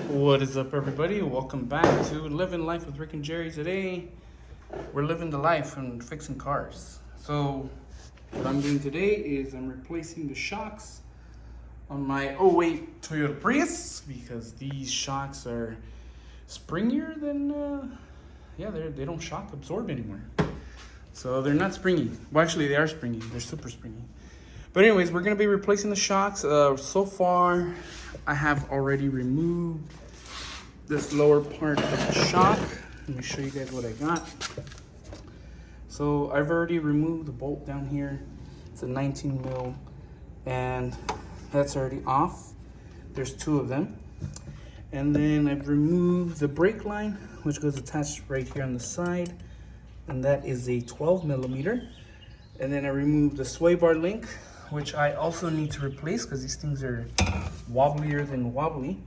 What is up, everybody? Welcome back to Living Life with Rick and Jerry. Today, we're living the life and fixing cars. So, what I'm doing today is I'm replacing the shocks on my '08 Toyota Prius because these shocks are springier than, they don't shock absorb anymore. So they're not springy. Well, actually, they are springy. They're super springy. But anyways, we're going to be replacing the shocks. So far, I have already removed this lower part of the shock. Let me show you guys what I got. So I've already removed the bolt down here. It's a 19 mil, and that's already off. There's two of them. And then I've removed the brake line, which goes attached right here on the side, and that is a 12 millimeter. And then I removed the sway bar link, which I also need to replace because these things are wobblier than wobbly.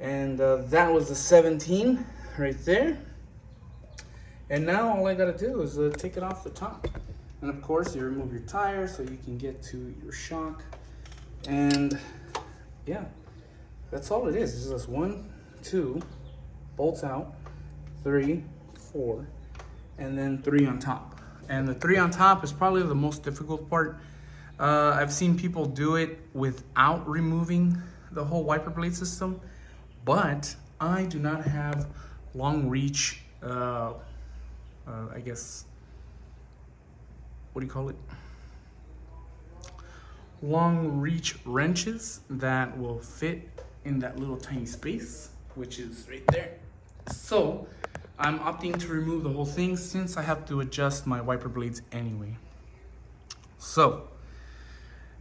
And that was the 17 right there. And now all I gotta do is take it off the top. And of course, you remove your tire so you can get to your shock. And yeah, that's all it is. It's just 1, 2, bolts out, 3, 4, and then 3 on top. And the 3 on top is probably the most difficult part. I've seen people do it without removing the whole wiper blade system, but I do not have long reach, I guess, what do you call it? Long reach wrenches that will fit in that little tiny space, which is right there. So I'm opting to remove the whole thing since I have to adjust my wiper blades anyway. So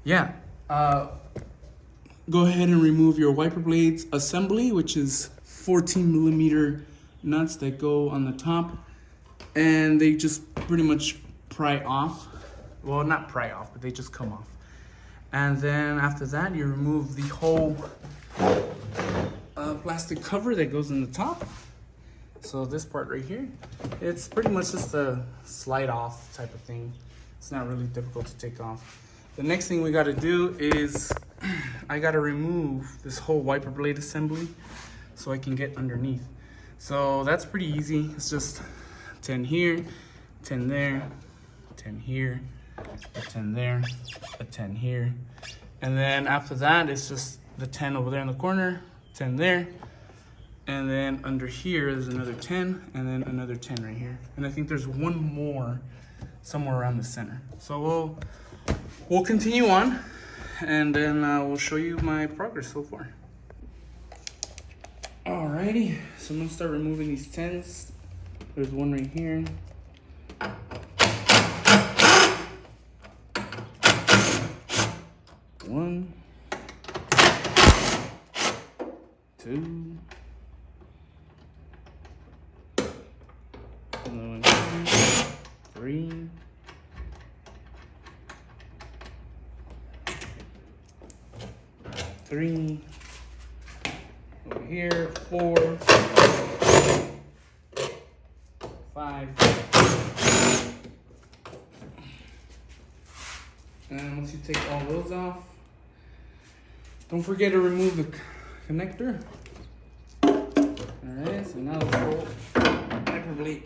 yeah, go ahead and remove your wiper blades assembly, which is 14 millimeter nuts that go on the top, and they just pretty much pry off. Well, not pry off, but they just come off. And then after that, you remove the whole plastic cover that goes in the top. So this part right here, it's pretty much just a slide off type of thing. It's not really difficult to take off. The next thing we got to do is I got to remove this whole wiper blade assembly so I can get underneath. So that's pretty easy. It's just 10 here, 10 there, 10 here, a 10 there, a 10 here. And then after that, it's just the 10 over there in the corner, 10 there. And then under here, there's another 10, and then another 10 right here. And I think there's one more somewhere around the center. So we'll continue on, and then we'll show you my progress so far. Alrighty, so I'm gonna start removing these 10s. There's one right here. One, 2, another one here, 3, 3, over here, 4, 5. And once you take all those off, don't forget to remove the connector. Alright, so now the whole wiper blade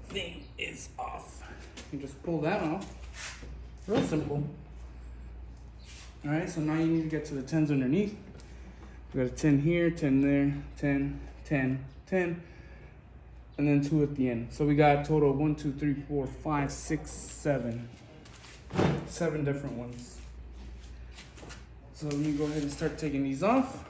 thing is off. You just pull that off. Real simple. Alright, so now you need to get to the 10s underneath. We got a 10 here, 10 there, 10, 10, 10, and then 2 at the end. So we got a total of 1, 2, 3, 4, 5, 6, 7. 7 different ones. So let me go ahead and start taking these off.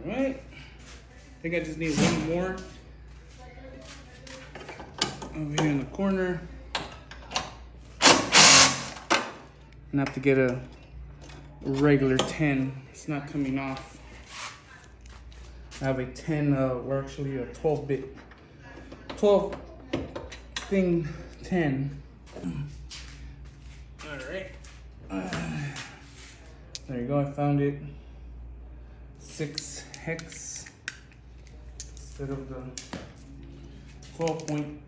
Alright, I think I just need one more over here in the corner. And have to get a regular 10. It's not coming off. I have a 10, or actually a 12-bit, 12 thing 10. All right. There you go, I found it. 6 hex instead of the 12 point.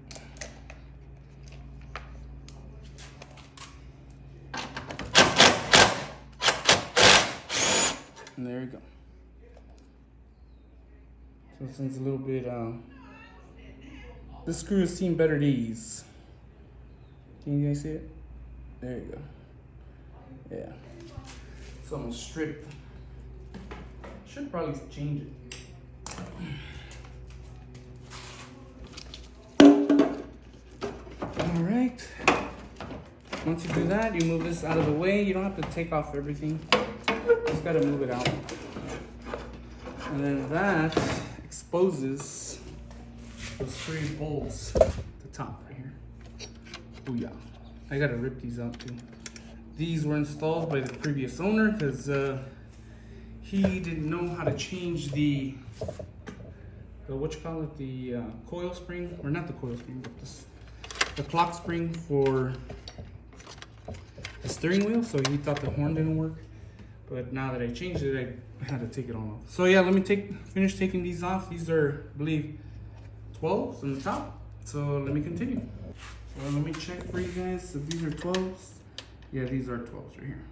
And there you go. So this one's a little bit, this screw has seen better days. Can you guys see it? There you go. Yeah. It's almost stripped. Should probably change it. All right. Once you do that, you move this out of the way. You don't have to take off everything. Just gotta move it out. And then that exposes those 3 bolts at the top right here. Oh yeah. I gotta rip these out too. These were installed by the previous owner because he didn't know how to change the what you call it, the coil spring, or not the coil spring, but the clock spring for the steering wheel. So he thought the horn didn't work, but now that I changed it, I had to take it all off. So yeah, let me finish taking these off. These are, I believe, 12s on the top. So let me continue. So let me check for you guys. So these are 12s. Yeah, these are 12s right here.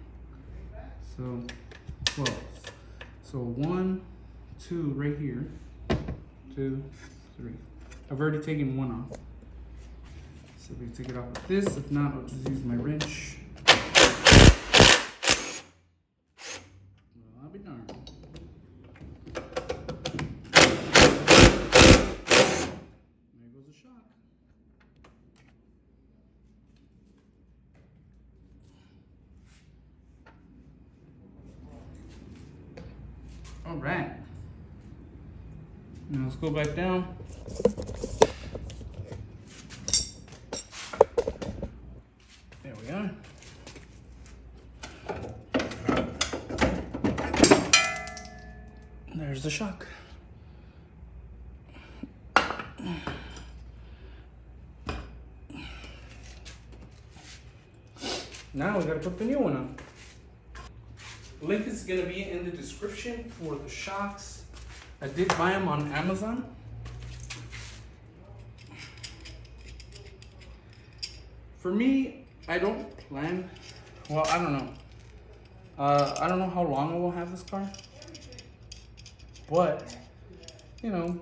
So 12s. So 1, 2 right here. 2, 3. I've already taken one off. So we take it off with this. If not, I'll just use my wrench. Well, I'll be darned. There goes the shock. All right. Now let's go back down. There we are. There's the shock. Now we gotta put the new one on. Link is gonna be in the description for the shocks. I did buy them on Amazon. For me, I don't plan, well, I don't know. I don't know how long I will have this car. But, you know,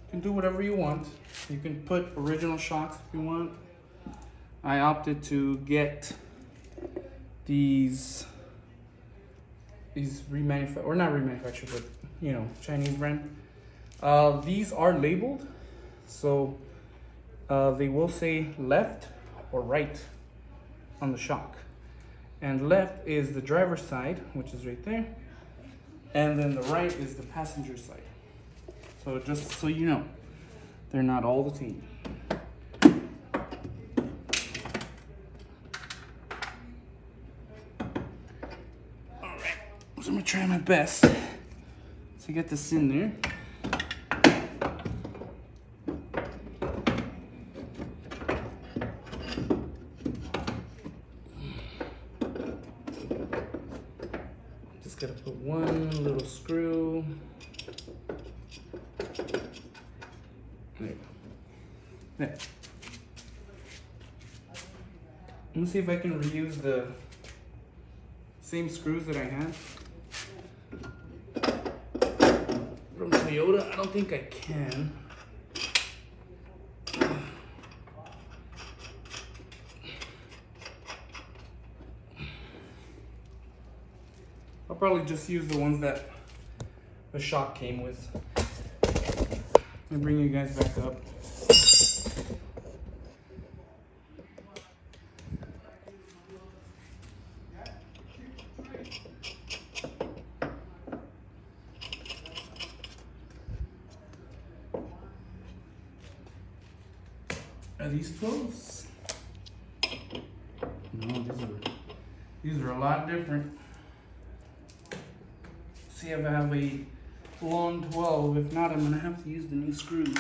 you can do whatever you want. You can put original shocks if you want. I opted to get these remanufactured, or not remanufactured, but you know, Chinese brand. These are labeled, so they will say left or right on the shock. And left is the driver's side, which is right there, and then the right is the passenger side. So just so you know, they're not all the same. So I'm gonna try my best to get this in there. Just gotta put one little screw. There you go. There. Let me see if I can reuse the same screws that I had from Toyota. I don't think I can. I'll probably just use the ones that the shock came with. Let me bring you guys back up. Are these 12s? No, these are These are a lot different. See if I have a long 12. If not, I'm gonna have to use the new screws.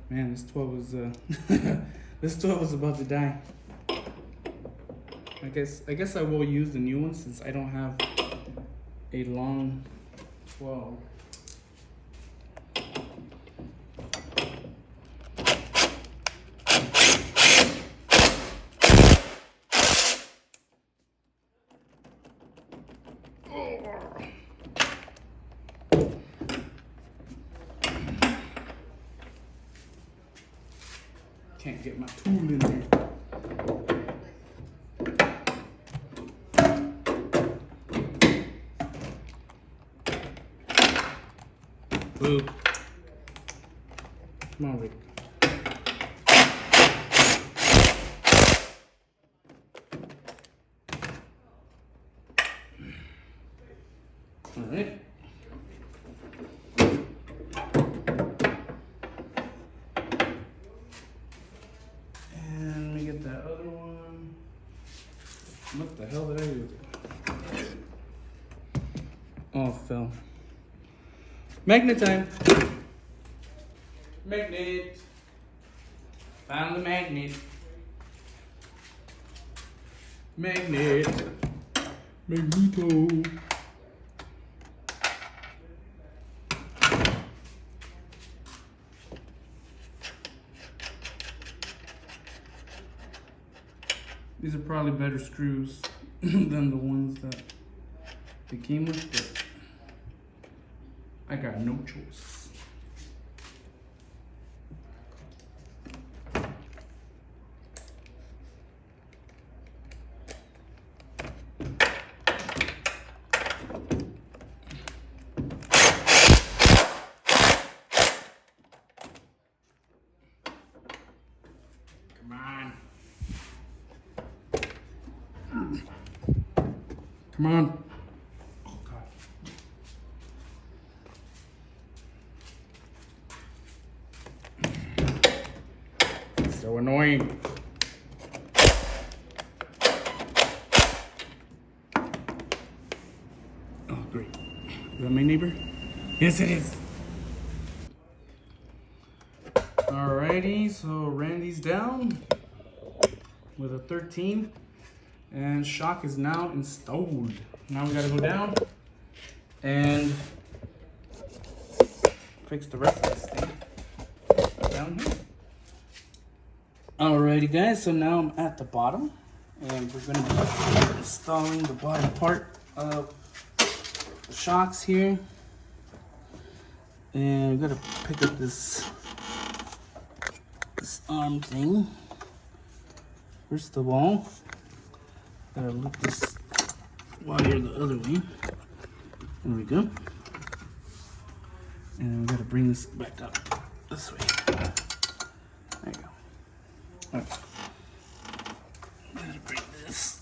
Man, this 12 is this 12 is about to die. I guess I will use the new one since I don't have a long 12. Can't get my tool in there. Boo. Come on, Rick. All right. And let me get that other one. What the hell did I do? Oh, it fell. Magnet time. Magnet. Found the magnet. Magnet. Magneto. These are probably better screws than the ones that they came with, but I got no choice. Come on. Come on. Oh, God. So annoying. Oh, great. Is that my neighbor? Yes, it is. Alrighty, so Randy's down with a 13. And shock is now installed. Now we gotta go down and fix the rest of this thing down here. Alrighty guys, so now I'm at the bottom and we're gonna be installing the bottom part of the shocks here. And we gotta pick up this arm thing. First of all, gotta loop this wire the other way. There we go. And we gotta bring this back up this way. There you go. Alright. Gotta bring this.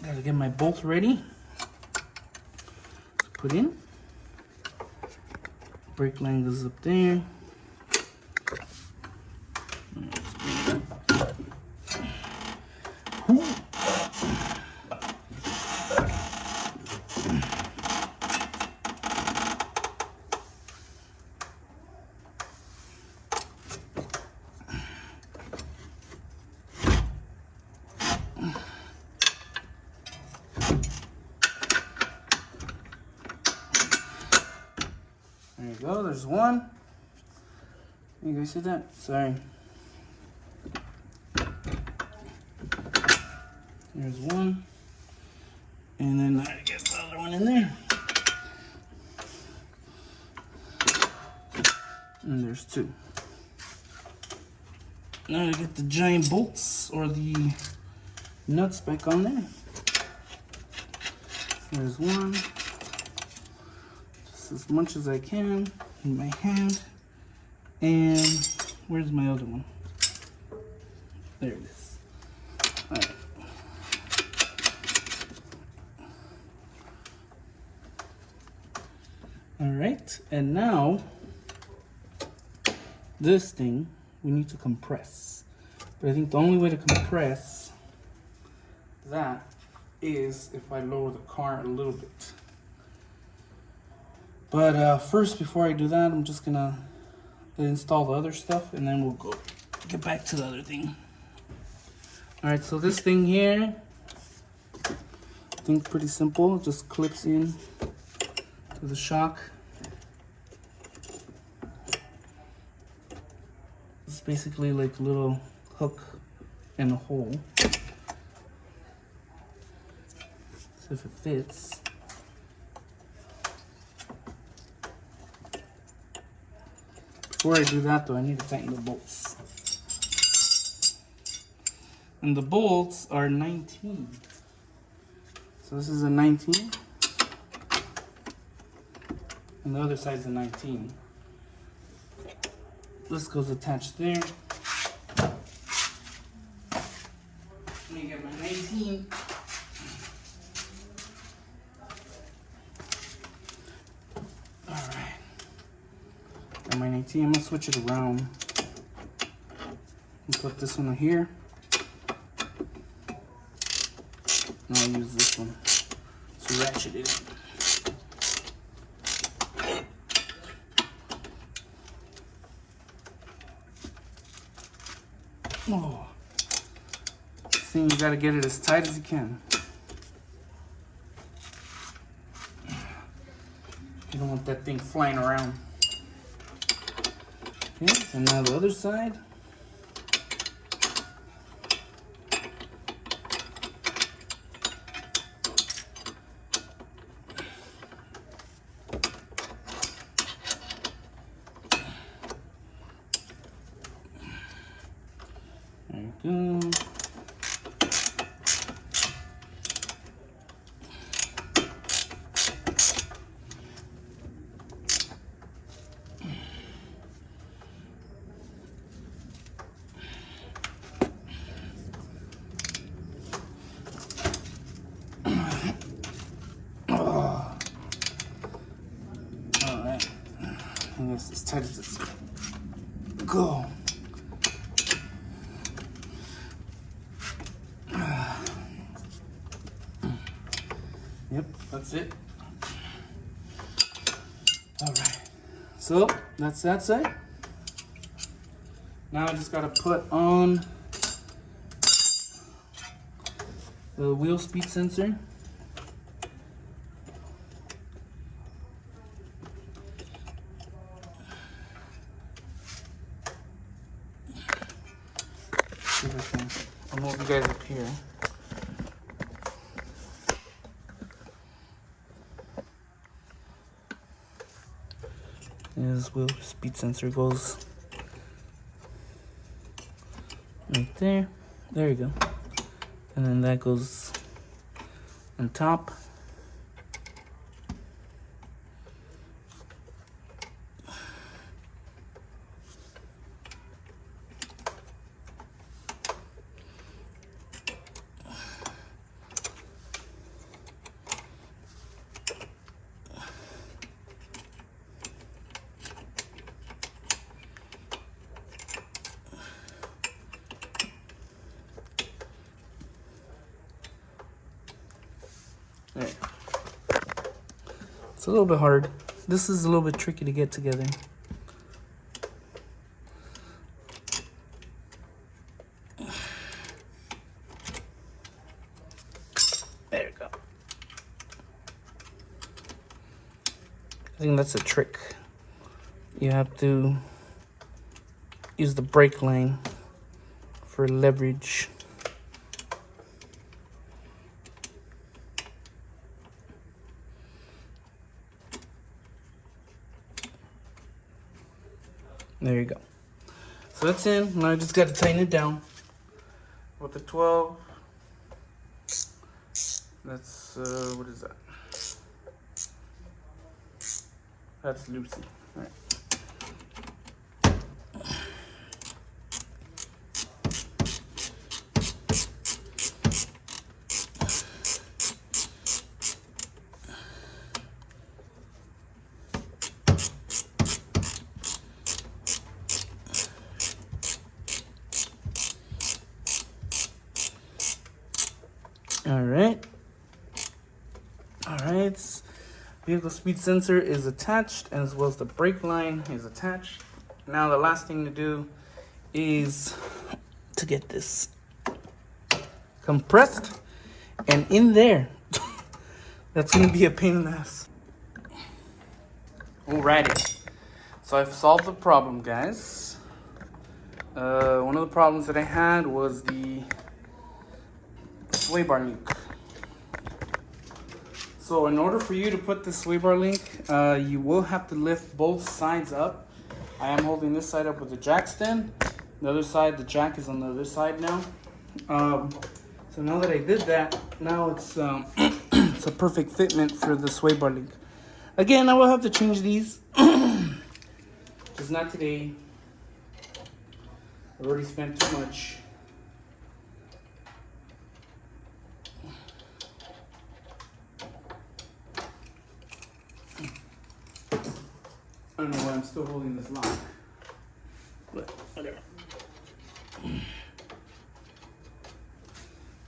Gotta get my bolt ready to put in. Brake line goes up there. There you go, there's one. You guys see that? Sorry. There's one. And then I get the other one in there. And there's two. Now I get the giant bolts or the nuts back on there. There's one. Just as much as I can in my hand. And where's my other one? There it is. All right. All right, and now this thing we need to compress. But I think the only way to compress that is if I lower the car a little bit. But first, before I do that, I'm just gonna install the other stuff, and then we'll get back to the other thing. All right, so this thing here, I think pretty simple. It just clips in to the shock. It's basically like a little hook and a hole. So if it fits. Before I do that though, I need to tighten the bolts. And the bolts are 19. So this is a 19. And the other side's a 19. This goes attached there. Let me get my 19. Alright. Got my 19. I'm gonna switch it around. And put this one here. And I'll use this one to ratchet it in. Oh, see, you gotta get it as tight as you can. You don't want that thing flying around. Okay, so now the other side. There you go. Alright. I guess as tight as it's go. Yep, that's it. Alright. So that's that side. Now I just gotta put on the wheel speed sensor. I'll move you guys up here. This wheel speed sensor goes right there. There you go. And then that goes on top. There. It's a little bit hard. This is a little bit tricky to get together. There you go. I think that's a trick. You have to use the brake line for leverage. There you go. So that's in. Now I just got to tighten it down with the 12. That's what is that? That's Lucy. All right. Alright. Alright. Vehicle speed sensor is attached, as well as the brake line is attached. Now the last thing to do is to get this compressed, and in there, that's gonna be a pain in the ass. Alrighty, so I've solved the problem, guys. One of the problems that I had was the sway bar link. So in order for you to put the sway bar link, you will have to lift both sides up. I am holding this side up with the jack stand. The other side, the jack is on the other side now. So now that I did that, now it's it's a perfect fitment for the sway bar link. Again, I will have to change these. Just not today. I've already spent too much. I don't know why I'm still holding this lock, but whatever.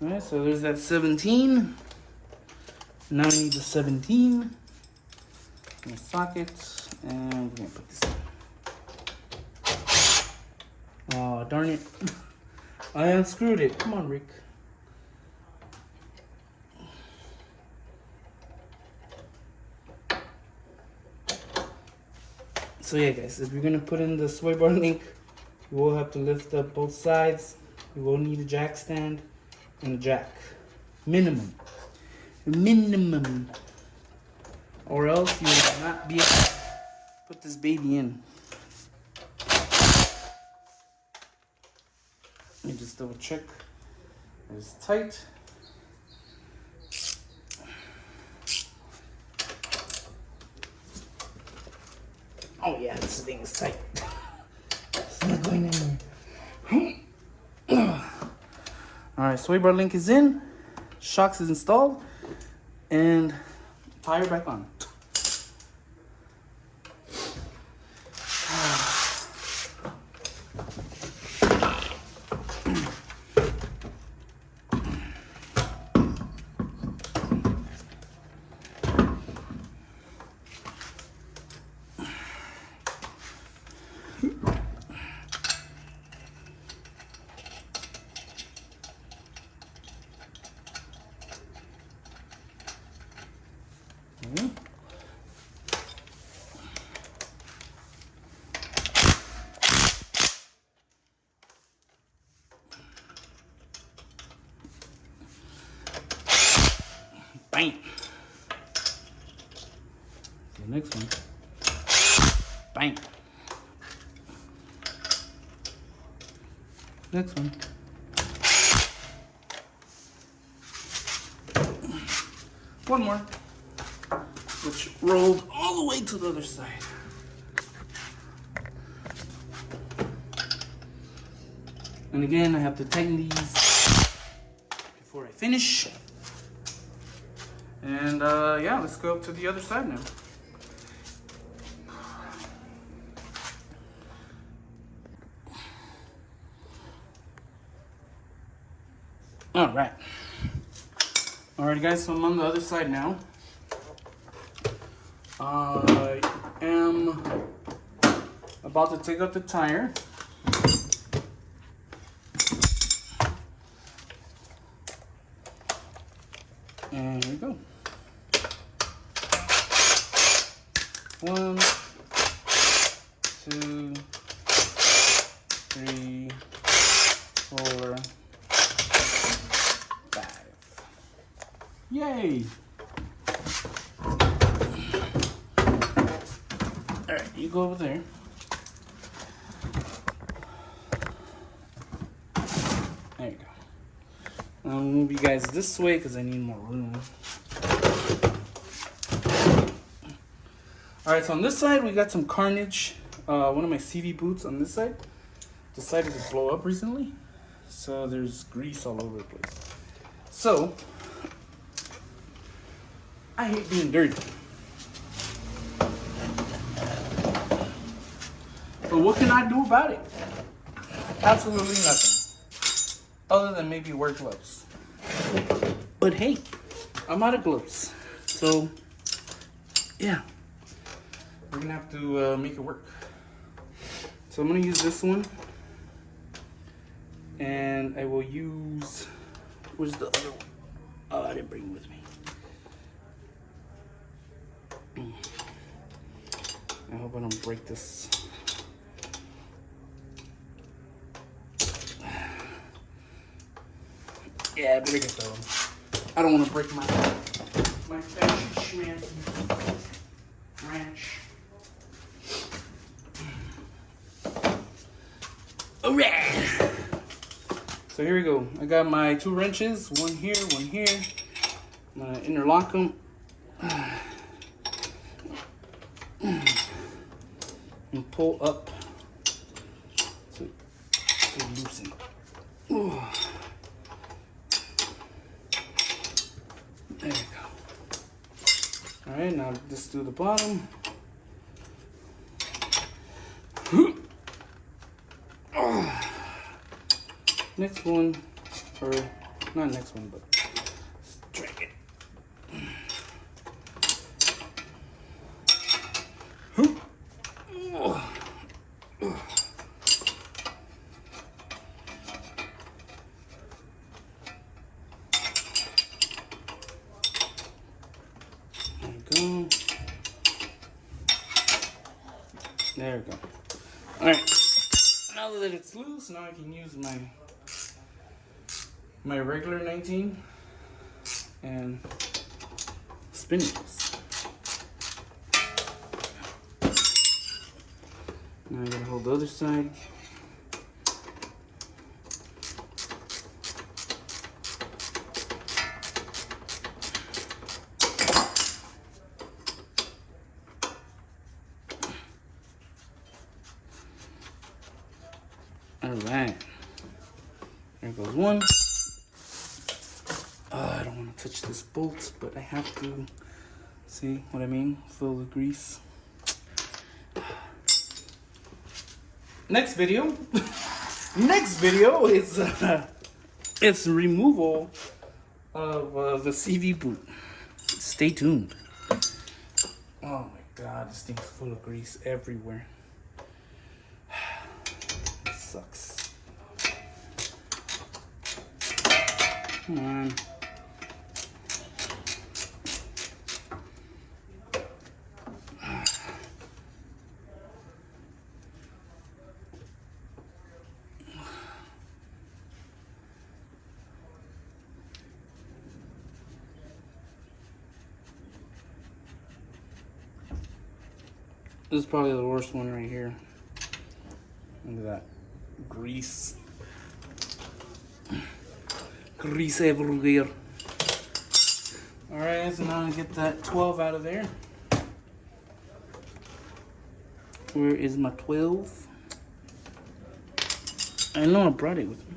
Alright, so there's that 17. Now I need the 17 in the socket, and we're gonna put this in. Oh, darn it. I unscrewed it. Come on, Rick. So yeah, guys, if you're gonna put in the sway bar link, you will have to lift up both sides. You will need a jack stand and a jack. Minimum. Or else you will not be able to put this baby in. Let me just double check. It's tight. Oh yeah, this thing is tight. It's not going anywhere. Alright, sway bar link is in. Shocks is installed. And tire back on. Bang. The next one. Bang. Next one. One more. Which rolled all the way to the other side. And again, I have to tighten these before I finish. And yeah, let's go up to the other side now. Alright. Alright guys, so I'm on the other side now. I am about to take out the tire. And here we go. 1, 2, 3, 4, 5. Yay! Alright, you go over there. There you go. I'll move you guys this way because I need more room. Alright, so on this side we got some carnage. One of my CV boots on this side decided to blow up recently. So there's grease all over the place. So, I hate being dirty. But what can I do about it? Absolutely nothing. Other than maybe wear gloves. But But hey, I'm out of gloves. So, yeah. We're gonna have to make it work. So I'm gonna use this one. And I will use, where's the other one? Oh, I didn't bring it with me. I hope I don't break this. Yeah, I better get that one. I don't want to break my fancy schmancy ranch. Alright. So here we go. I got my 2 wrenches, one here, one here. I'm gonna interlock them. And pull up to loosen. Ooh. There you go. Alright, now just do the bottom. Next one, or not next one, but let's drag it. There we go. Alright. Now that it's loose, now I can use my regular 19 and spin it. Now I gotta hold the other side. Alright, there goes one. I don't want to touch this bolt, but I have to. See what I mean? Fill the grease. Next video is it's removal of the CV boot. Stay tuned. Oh my god, this thing's full of grease everywhere. Sucks. Come on. This is probably the worst one right here. Look at that. Grease. Grease everywhere. Alright, so now I get that 12 out of there. Where is my 12? I know I brought it with me.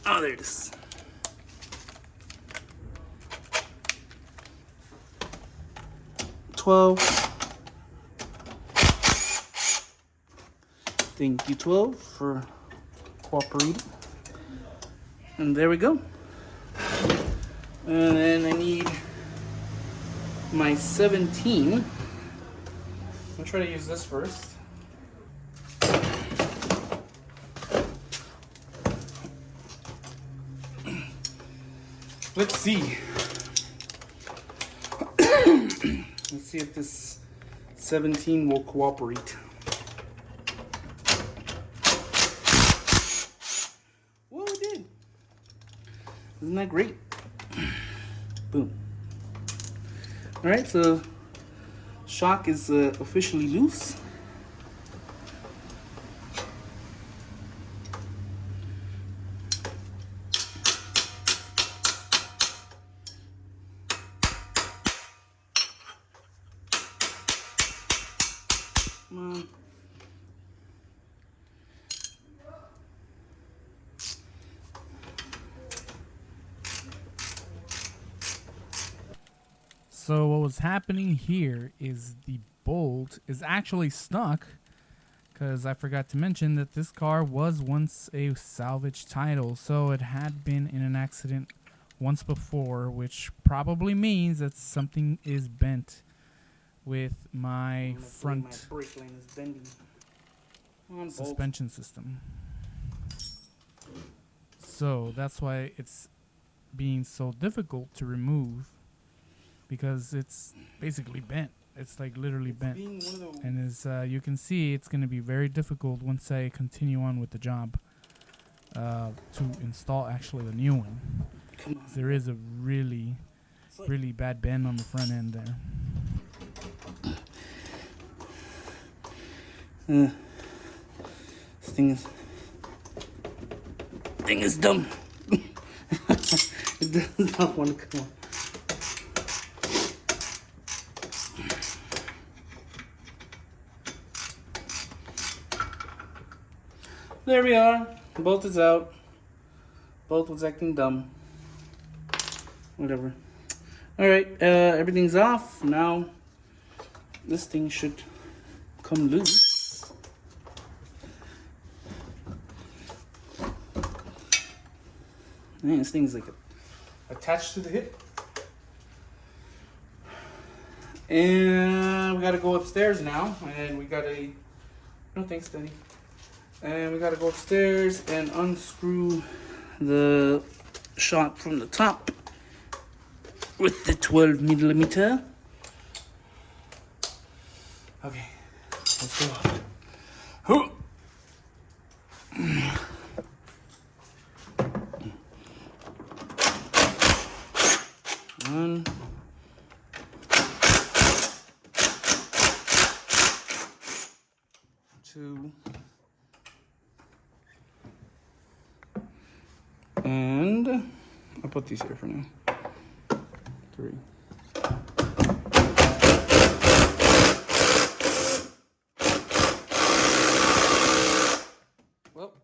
Oh, there it is. Thank you, 12, for cooperating. And there we go. And then I need my 17. I'll try to use this first. Let's see. Let's see if this 17 will cooperate. Well, it did. Isn't that great? Boom. All right, so shock is officially loose. So what was happening here is the bolt is actually stuck because I forgot to mention that this car was once a salvage title, so it had been in an accident once before, which probably means that something is bent with my front suspension system. So that's why it's being so difficult to remove, because it's basically bent. It's like literally bent. And as you can see, it's going to be very difficult once I continue on with the job to install actually a new one. There is a really bad bend on the front end there. This thing is dumb. It does not want to come on. There we are. Bolt is out. Bolt was acting dumb. Whatever. Alright, everything's off. Now, this thing should come loose. Man, this thing's like attached to the hip. And we gotta go upstairs now. And we gotta... No thanks, Daddy. And we gotta go upstairs and unscrew the shock from the top with the 12 millimeter. Okay, let's go. One. Two. And I'll put these here for now. 3. Well,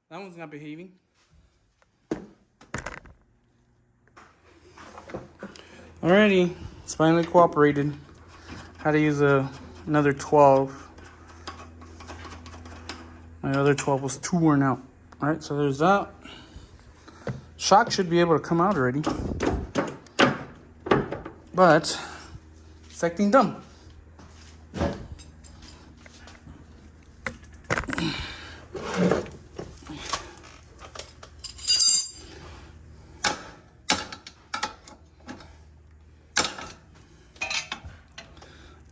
that one's not behaving. Alrighty, it's finally cooperated. Had to use another 12. My other 12 was too worn out. Alright, so there's that. Shock should be able to come out already. But it's acting dumb.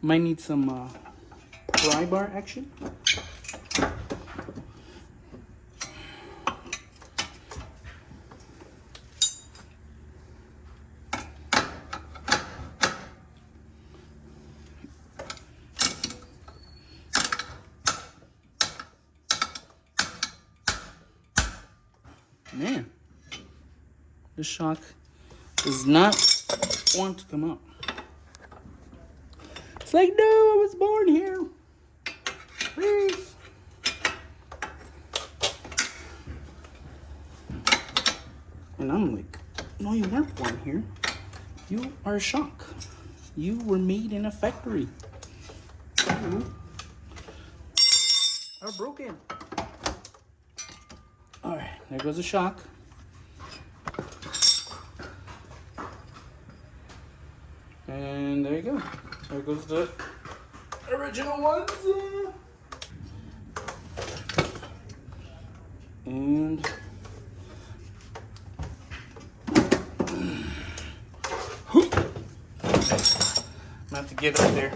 Might need some pry bar action. Man, this shock does not want to come out. It's like, no, I was born here. Please. And I'm like, no, you weren't born here. You are a shock. You were made in a factory. You are broken. All right, there goes the shock. And there you go. There goes the original ones. And I'm gonna have to get up there.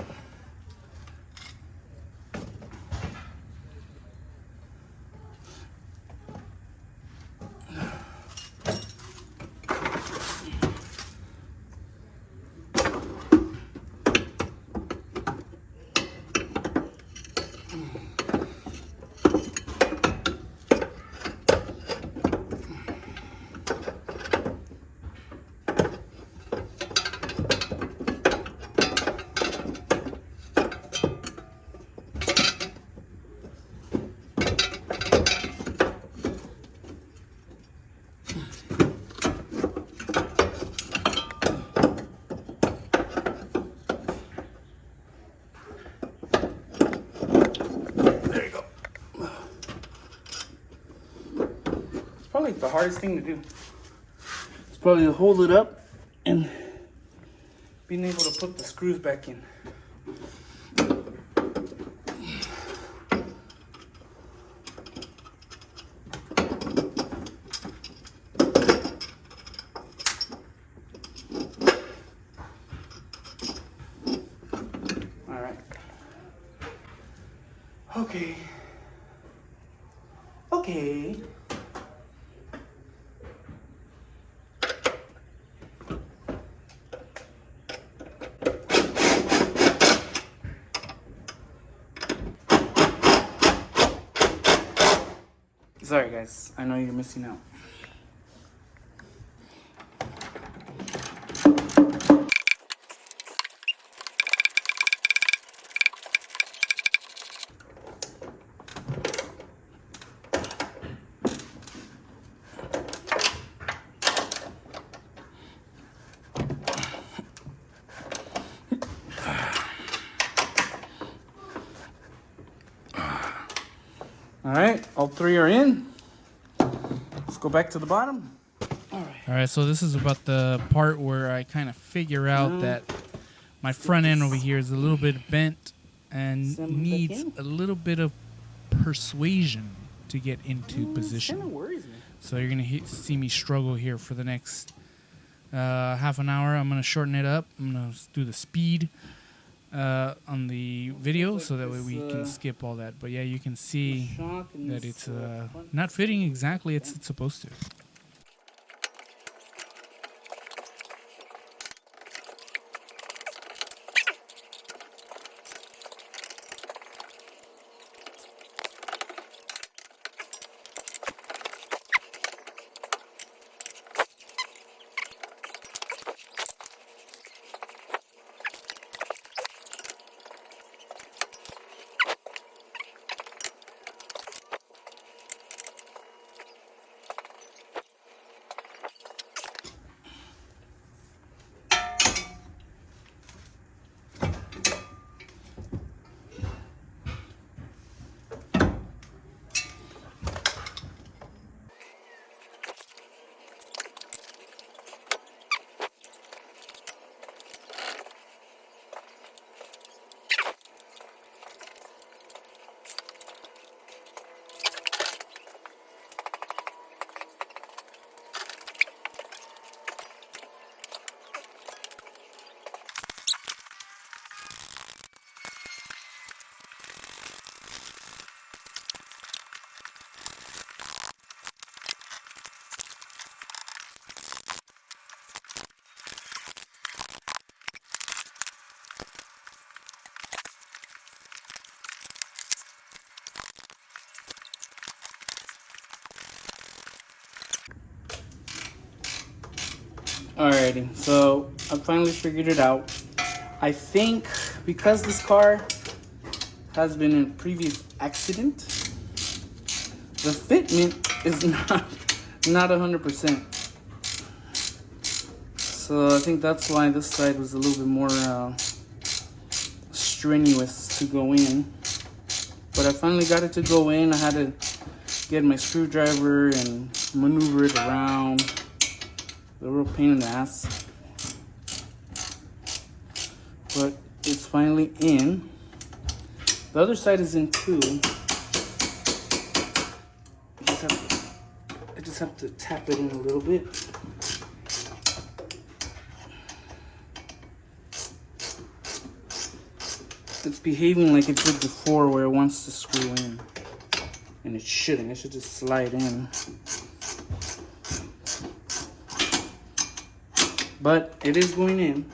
probably the hardest thing to do. It's probably to hold it up and being able to put the screws back in. All right. Okay. Okay. Sorry guys, I know you're missing out. All right, all three are in. Let's go back to the bottom. All right, so this is about the part where I kind of figure out that my front end over here is a little bit bent and needs a little bit of persuasion to get into position. Kind of worries me. So you're going to see me struggle here for the next half an hour. I'm going to shorten it up. I'm going to do the speed on the video so that way we can skip all that. But yeah, you can see that it's not fitting exactly as it's supposed to. Alrighty, so I finally figured it out. I think because this car has been in a previous accident, the fitment is not 100%. So I think that's why this side was a little bit more strenuous to go in. But I finally got it to go in. I had to get my screwdriver and maneuver it around. A real pain in the ass. But it's finally in. The other side is in too. I just have to tap it in a little bit. It's behaving like it did before, where it wants to screw in. And it shouldn't. It should just slide in. But it is going in.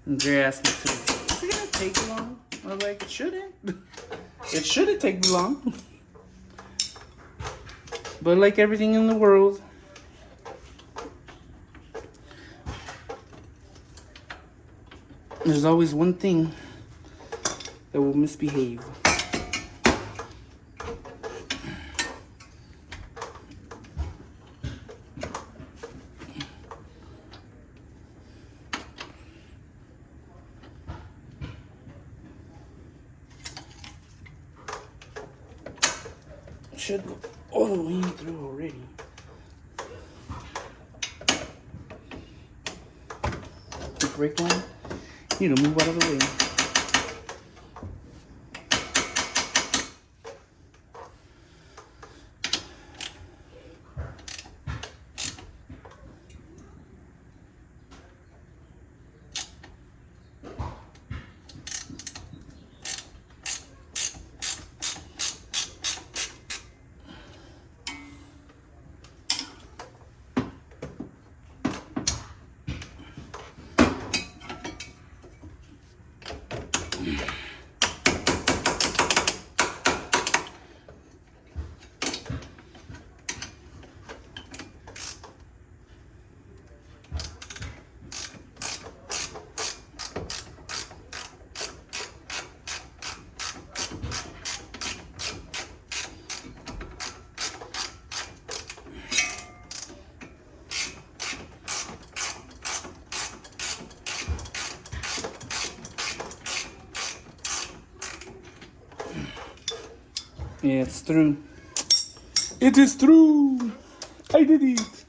And Jerre asked me to, is it gonna take long? I was like, it shouldn't. It shouldn't take me long. But like everything in the world, there's always one thing that will misbehave. Should go all the way through already. The brake line, you need to move out of the way. Yeah, it's through. It is through. I did it.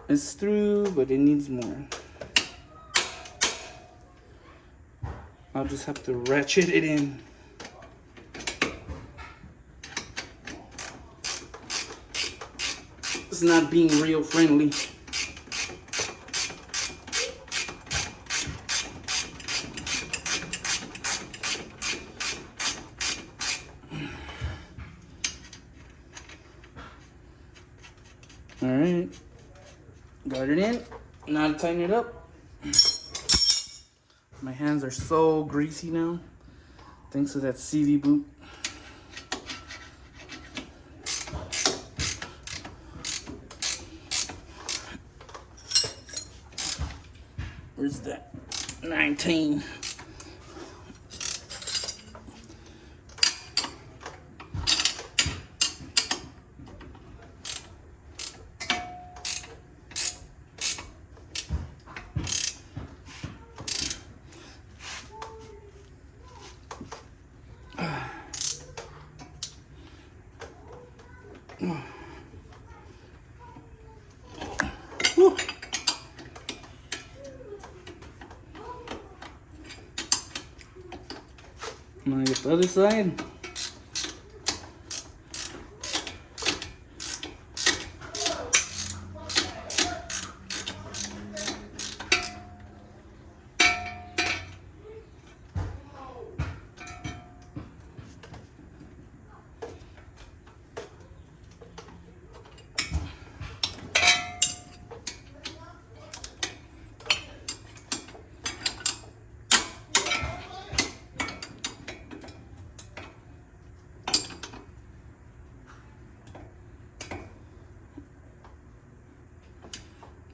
It's through, but it needs more. I'll just have to ratchet it in. It's not being real friendly. Alright, got it in. Now to tighten it up. My hands are so greasy now, thanks to that CV boot. Where's that? 19. Whew. I'm gonna get the other side.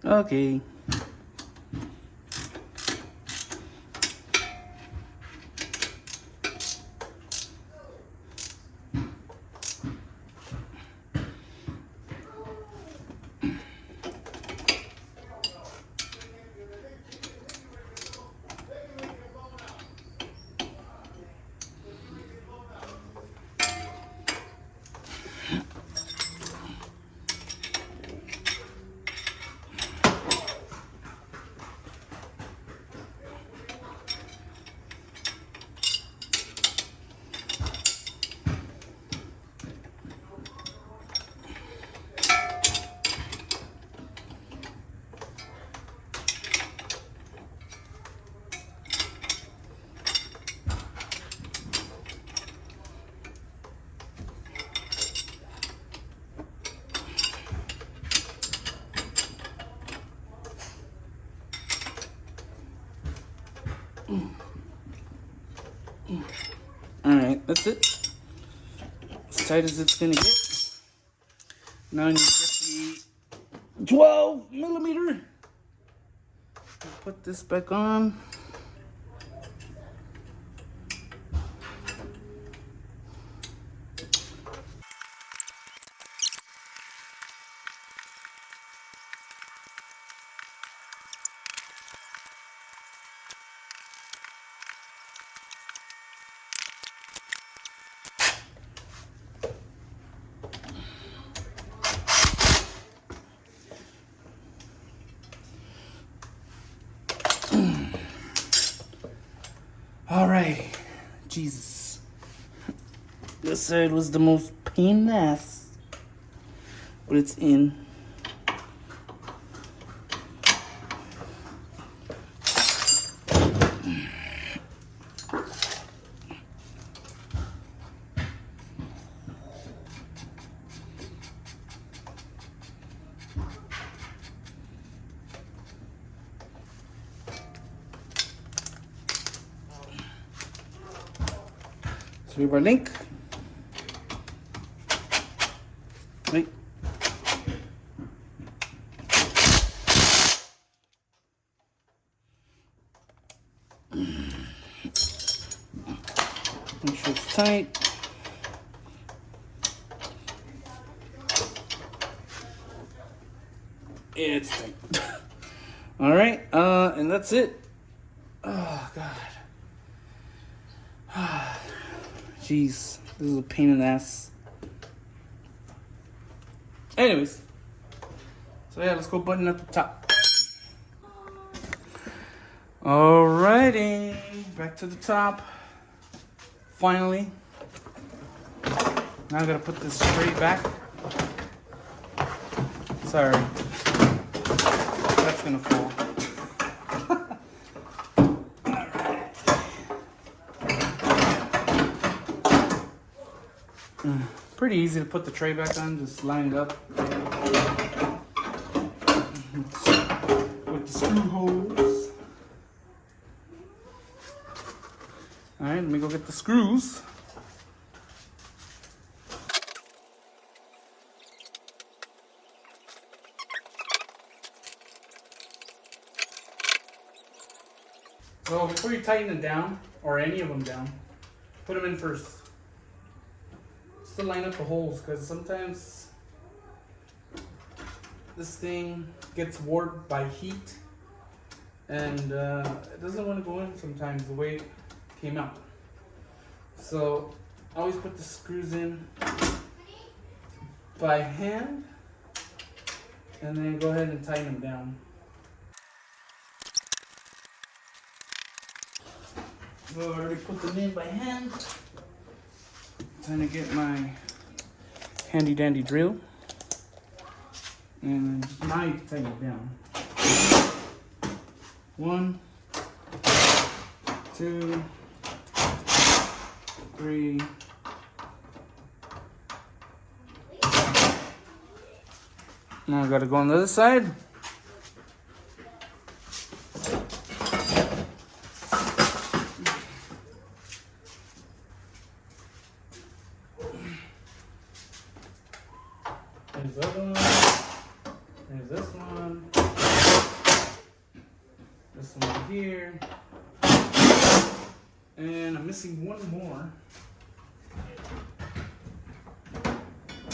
Okay. Alright, that's it. As tight as it's gonna get. Now I need to get the 12 millimeter Put this back on. All right, Jesus. This side was the most pain in the ass, but it's in. So we have our link. Right. Make sure it's tight. Yeah, it's tight. All right, and that's it. Oh God. Jeez, this is a pain in the ass. Anyways, so yeah, let's go button at the top. Alrighty, back to the top. Finally. Now I gotta put this straight back. Sorry. That's gonna fall. Pretty easy to put the tray back on, just line it up with the screw holes. Alright, let me go get the screws. So before you tighten it down, or any of them down, put them in first. Just to line up the holes, because sometimes this thing gets warped by heat and it doesn't want to go in sometimes the way it came out. So I always put the screws in by hand and then go ahead and tighten them down. So I already put them in by hand. Time to get my handy dandy drill and just now you can tighten it down. 1, 2, 3. Now I gotta go on the other side. There's the other one. There's this one. This one here. And I'm missing one more.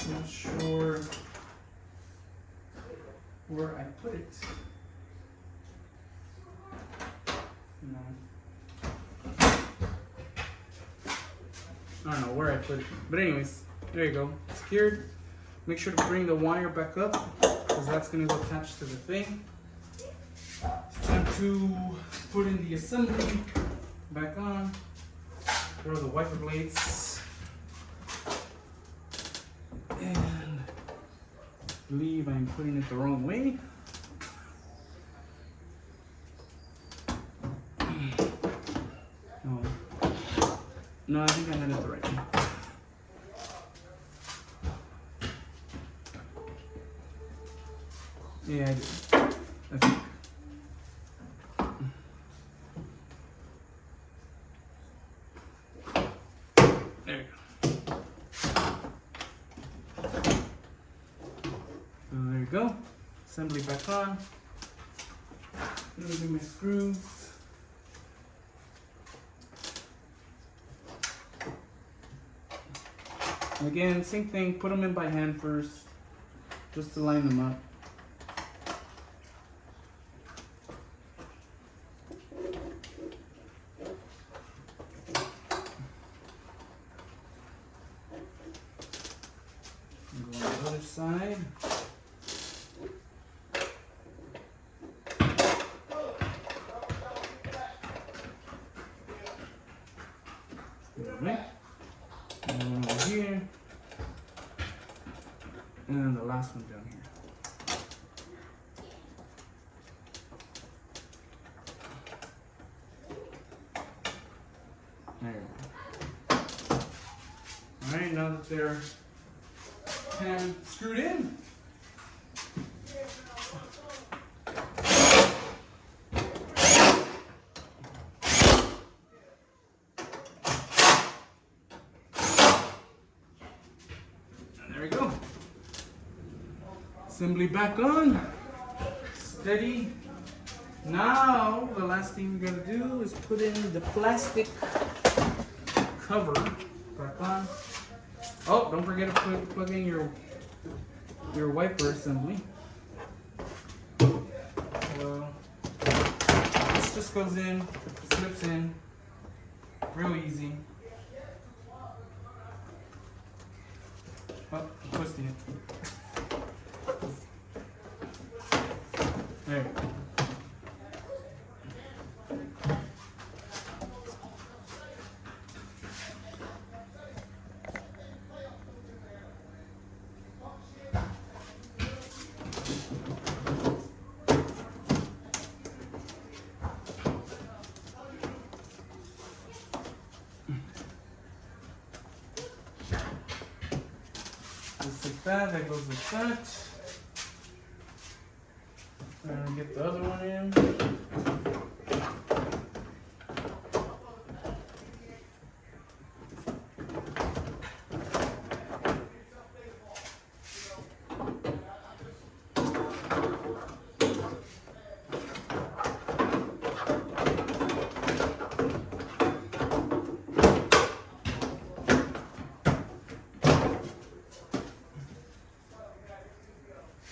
Not sure where I put it. No. I don't know where I put it. But anyways, there you go. Secured. Make sure to bring the wire back up because that's going to go attached to the thing. It's time to put in the assembly back on. Throw the wiper blades. And I believe I'm putting it the wrong way. No, I think I had it the right way. Yeah, I did. I think. There you go. So there you go. Assembly back on. Losing my screws. Again, same thing, put them in by hand first, just to line them up. And go on the other side. Alright. And then over here. And then the last one down here. There we go. Alright, now that they're screwed in. And there we go. Assembly back on. Steady. Now, the last thing we're gonna do is put in the plastic cover back on. Oh, don't forget to plug in your wiper assembly. This just goes in, slips in, real easy. Oh, I'm twisting it. There. Just like that, that goes like that. And get the other one in.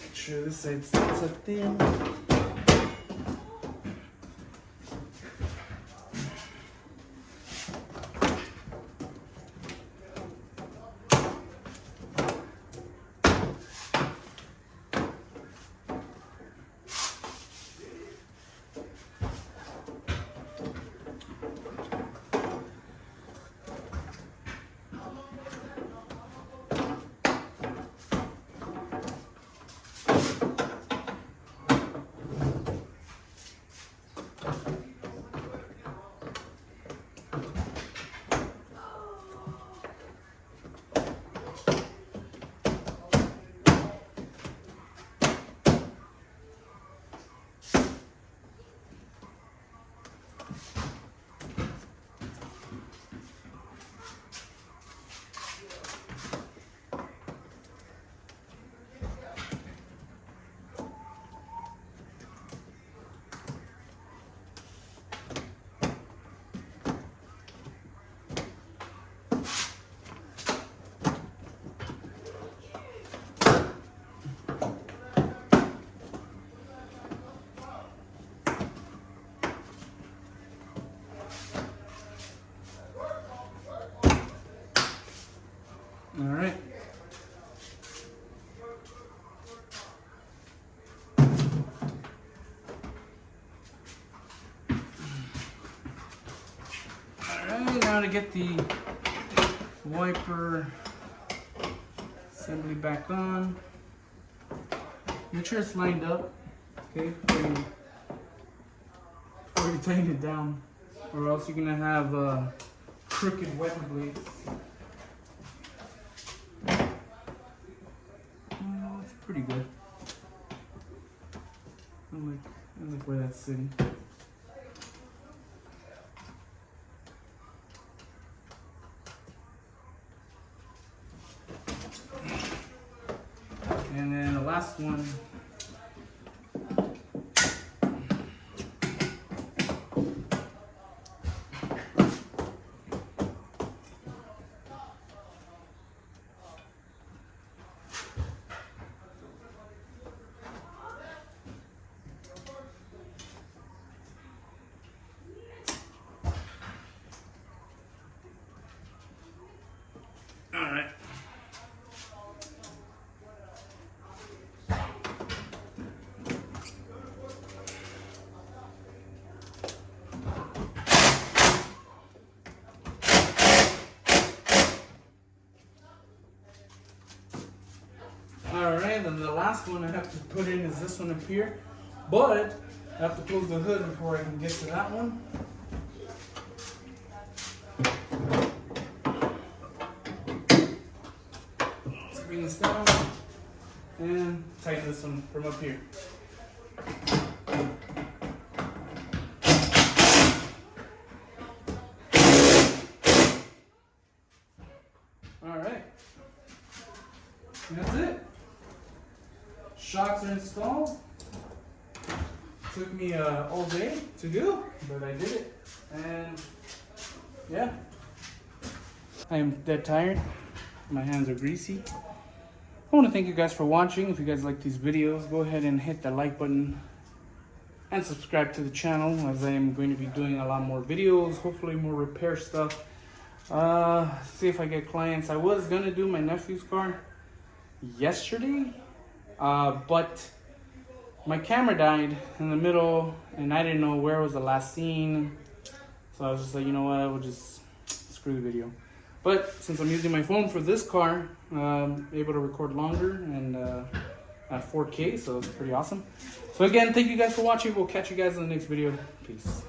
Make sure this side sits up in. All right. All right, now to get the wiper assembly back on. Make sure it's lined up, okay, before you tighten it down, or else you're gonna have crooked wiper blades. It's pretty good. I like where that's sitting. And then the last one last one I have to put in is this one up here. But I have to close the hood before I can get to that one. Let's bring this down and tighten this one from up here. Alright. That's it. Shocks are installed. Took me all day to do, but I did it. And yeah. I am dead tired. My hands are greasy. I want to thank you guys for watching. If you guys like these videos, go ahead and hit the like button and subscribe to the channel, as I am going to be doing a lot more videos, hopefully more repair stuff. See if I get clients. I was gonna do my nephew's car yesterday, but my camera died in the middle and I didn't know where was the last scene, so I was just like, you know what, I will just screw the video. But since I'm using my phone for this car, I'm able to record longer and at 4K, so it's pretty awesome. So again, thank you guys for watching. We'll catch you guys in the next video. Peace.